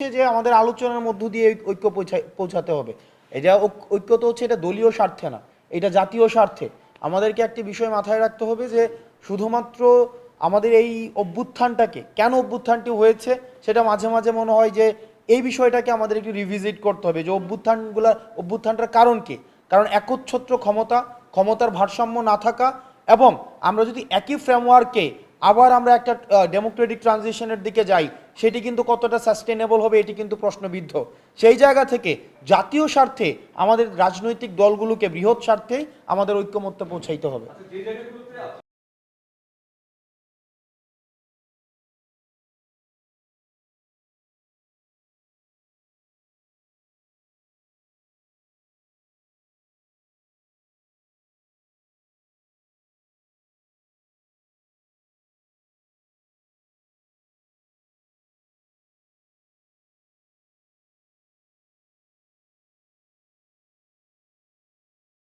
যে আমাদের আলোচনার মধ্য দিয়ে ঐক্য পৌঁছাতে হবে। এটা ঐক্য তো হচ্ছে এটা দলীয় স্বার্থে না, এটা জাতীয় স্বার্থে। আমাদেরকে একটি বিষয় মাথায় রাখতে হবে যে শুধুমাত্র আমাদের এই অভ্যুত্থানটাকে, কেন অভ্যুত্থানটি হয়েছে সেটা মাঝে মাঝে মনে হয় যে এই বিষয়টাকে আমাদের একটু রিভিজিট করতে হবে যে অভ্যুত্থানটার কারণ কি। কারণ একচ্ছত্র ক্ষমতার ভারসাম্য না থাকা, এবং আমরা যদি একই ফ্রেমওয়ার্কে আবার আমরা একটা ডেমোক্রেটিক ট্রানজিশনের দিকে যাই, সেটি কিন্তু কতটা সাস্টেনেবল হবে এটি কিন্তু প্রশ্নবিদ্ধ। সেই জায়গা থেকে জাতীয় স্বার্থে আমাদের রাজনৈতিক দলগুলোকে বৃহৎ স্বার্থে আমাদের ঐক্যমত্যে পৌঁছাইতে হবে।